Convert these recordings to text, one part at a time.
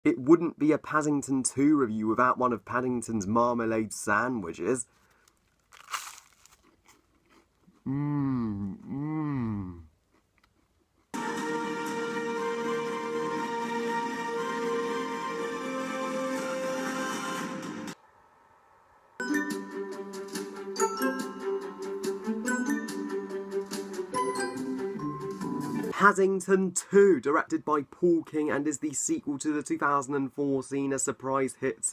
It wouldn't be a Paddington 2 review without one of Paddington's marmalade sandwiches. Mmm, mmm. Paddington 2, directed by Paul King, and is the sequel to the 2014 surprise hit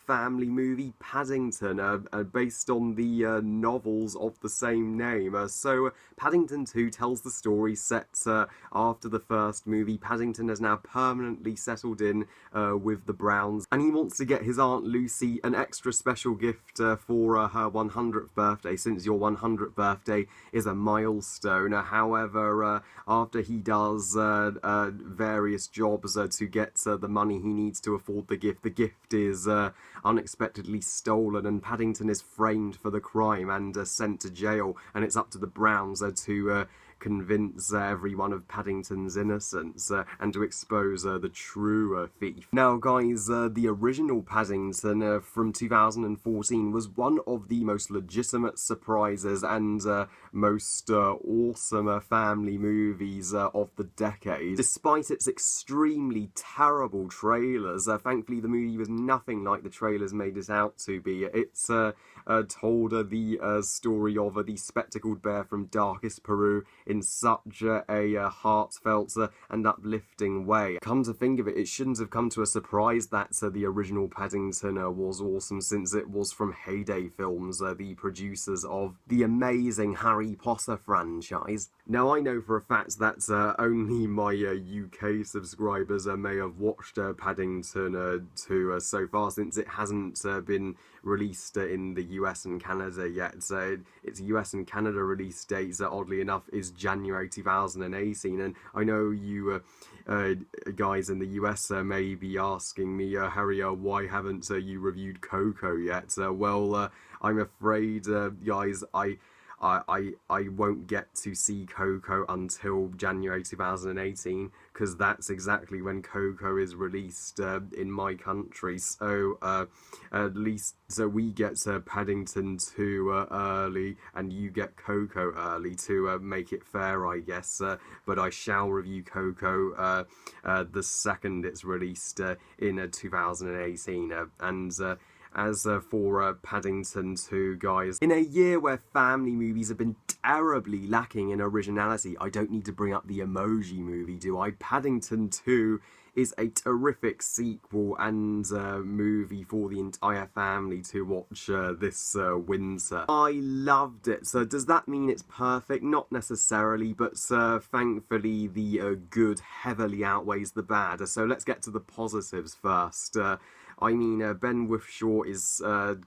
family movie Paddington, based on the novels of the same name. Paddington 2 tells the story set after the first movie. Paddington has now permanently settled in with the Browns, and he wants to get his Aunt Lucy an extra special gift for her 100th birthday, since your 100th birthday is a milestone. However, after he does various jobs to get the money he needs to afford the gift is unexpectedly stolen, and Paddington is framed for the crime and sent to jail, and it's up to the Browns to convince everyone of Paddington's innocence and to expose the true thief. Now guys, the original Paddington from 2014 was one of the most legitimate surprises and most awesome family movies of the decade. Despite its extremely terrible trailers, thankfully the movie was nothing like the trailers made it out to be. It's told the story of the spectacled bear from Darkest Peru in such a heartfelt and uplifting way. Come to think of it, it shouldn't have come to a surprise that the original Paddington was awesome, since it was from Heyday Films, the producers of the amazing Harry Potter franchise. Now I know for a fact that only my UK subscribers may have watched Paddington 2 so far, since it hasn't been released in the US and Canada yet. Its US and Canada release date, oddly enough, is January 2018, and I know you guys in the US may be asking me, Harry, why haven't you reviewed Coco yet? Well, I'm afraid, guys, I won't get to see Coco until January 2018, because that's exactly when Coco is released in my country. So at least we get Paddington 2 early, and you get Coco early to make it fair, I guess. But I shall review Coco the second it's released in 2018. As for Paddington 2, guys, in a year where family movies have been terribly lacking in originality, I don't need to bring up the Emoji Movie, do I? Paddington 2 is a terrific sequel and movie for the entire family to watch this winter. I loved it. So does that mean it's perfect? Not necessarily, but thankfully the good heavily outweighs the bad. So let's get to the positives first. I mean, Ben Whishaw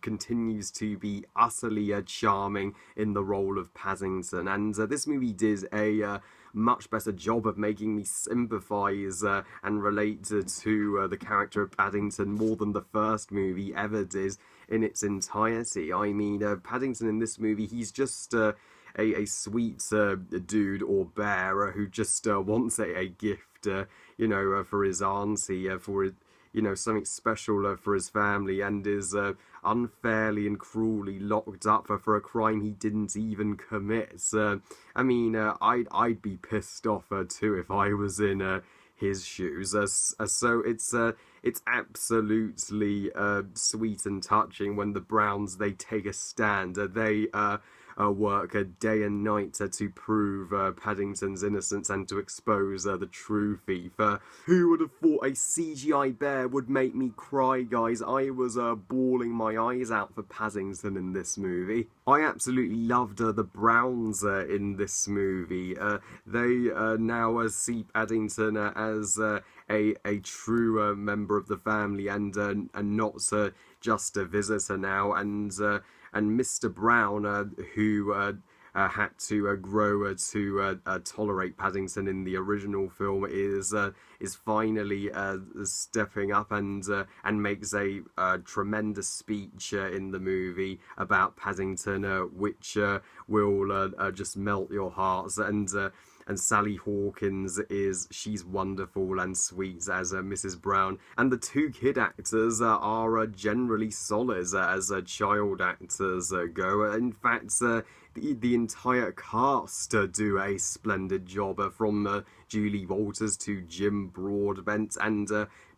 continues to be utterly charming in the role of Paddington, and this movie did a much better job of making me sympathise and relate to the character of Paddington more than the first movie ever did in its entirety. I mean, Paddington in this movie, he's just a sweet dude or bear who just wants a gift, you know, for his auntie, for you know, something special for his family, and is unfairly and cruelly locked up for a crime he didn't even commit. I mean, I'd be pissed off too if I was in his shoes. So it's absolutely sweet and touching when the Browns, they take a stand. They work day and night to prove Paddington's innocence and to expose the true thief. Who would have thought a CGI bear would make me cry, guys? I was bawling my eyes out for Paddington in this movie. I absolutely loved the Browns in this movie. They now see Paddington as a true member of the family, and not just a visitor now, and Mr. Brown, who had to grow to tolerate Paddington in the original film, is finally stepping up and makes a tremendous speech in the movie about Paddington, which will just melt your hearts. And and Sally Hawkins she's wonderful and sweet as Mrs. Brown, and the two kid actors are generally solid as child actors go. In fact, the entire cast do a splendid job, from Julie Walters to Jim Broadbent and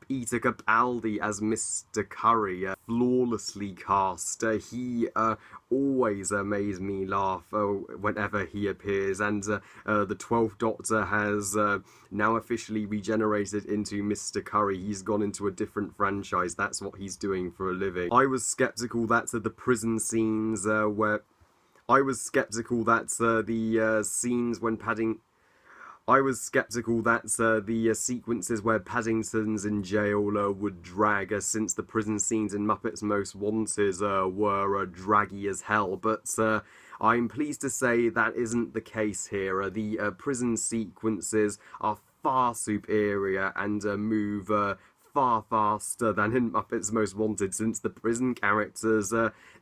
Peter Capaldi as Mr. Curry, flawlessly cast. He always made me laugh whenever he appears, and the 12th Doctor has now officially regenerated into Mr. Curry. He's gone into a different franchise. That's what he's doing for a living. I was sceptical that the prison scenes the scenes when I was sceptical that the sequences where Paddington's in jail would drag, since the prison scenes in Muppets Most Wanted were draggy as hell, but I'm pleased to say that isn't the case here. The prison sequences are far superior and move far faster than in Muppets Most Wanted, since the prison characters,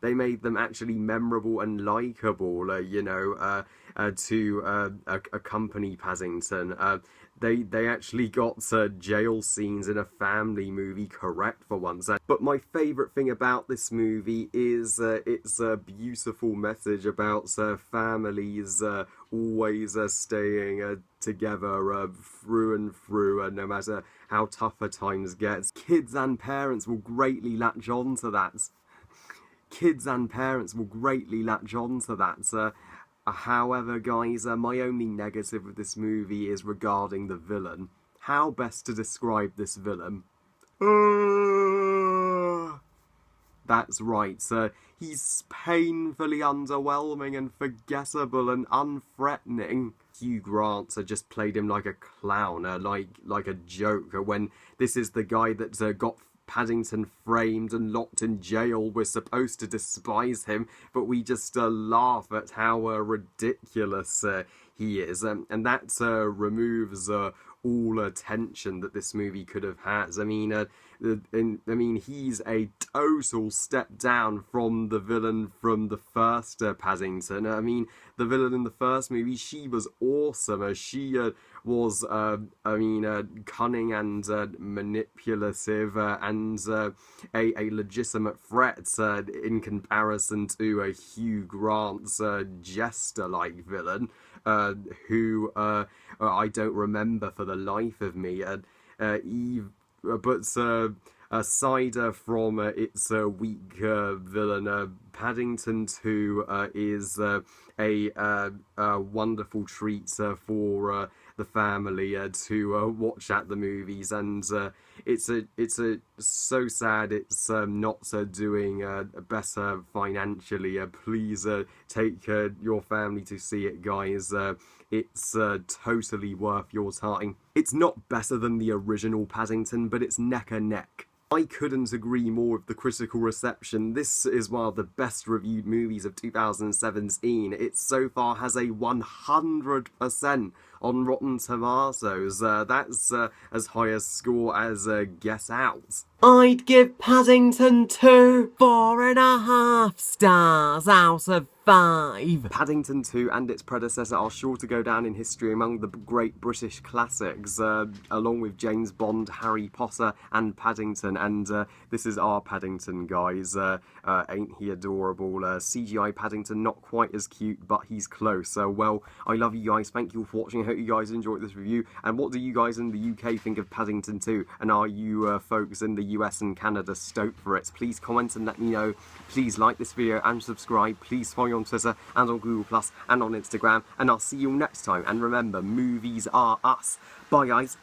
they made them actually memorable and likeable, to accompany Paddington. They actually got jail scenes in a family movie correct for once. But my favourite thing about this movie is its beautiful message about families always staying together through and through, no matter how tougher times get. Kids and parents will greatly latch on to that. Kids and parents will greatly latch on to that. However, guys, my only negative of this movie is regarding the villain. How best to describe this villain? That's right, he's painfully underwhelming and forgettable and unthreatening. Hugh Grant just played him like a clown, like a joke, when this is the guy that got Paddington framed and locked in jail. We're supposed to despise him, but we just laugh at how ridiculous he is, and that removes all tension that this movie could have had. I mean, he's a total step down from the villain from the first Paddington. I mean, the villain in the first movie, she was awesome. She was, cunning and manipulative, and a legitimate threat in comparison to Hugh Grant's jester-like villain, who I don't remember for the life of me. Aside from its weak villain, Paddington 2 is a wonderful treat for the family to watch at the movies, and it's so sad it's not doing better financially. Please take your family to see it, guys. It's totally worth your time. It's not better than the original Paddington, but it's neck and neck. I couldn't agree more with the critical reception. This is one of the best reviewed movies of 2017. It so far has a 100% on Rotten Tomatoes. That's as high a score as Get Out. I'd give Paddington 2 4.5 stars out of 5. Paddington 2 and its predecessor are sure to go down in history among the great British classics, along with James Bond, Harry Potter and Paddington, and this is our Paddington, guys. Ain't he adorable? CGI Paddington, not quite as cute, but he's close. Well, I love you guys, thank you for watching, I hope you guys enjoyed this review, and what do you guys in the UK think of Paddington 2, and are you folks in the US and Canada stoked for it? Please comment and let me know. Please like this video and subscribe. Please follow me on Twitter and on Google Plus and on Instagram, and I'll see you next time. And remember, movies are us. Bye, guys.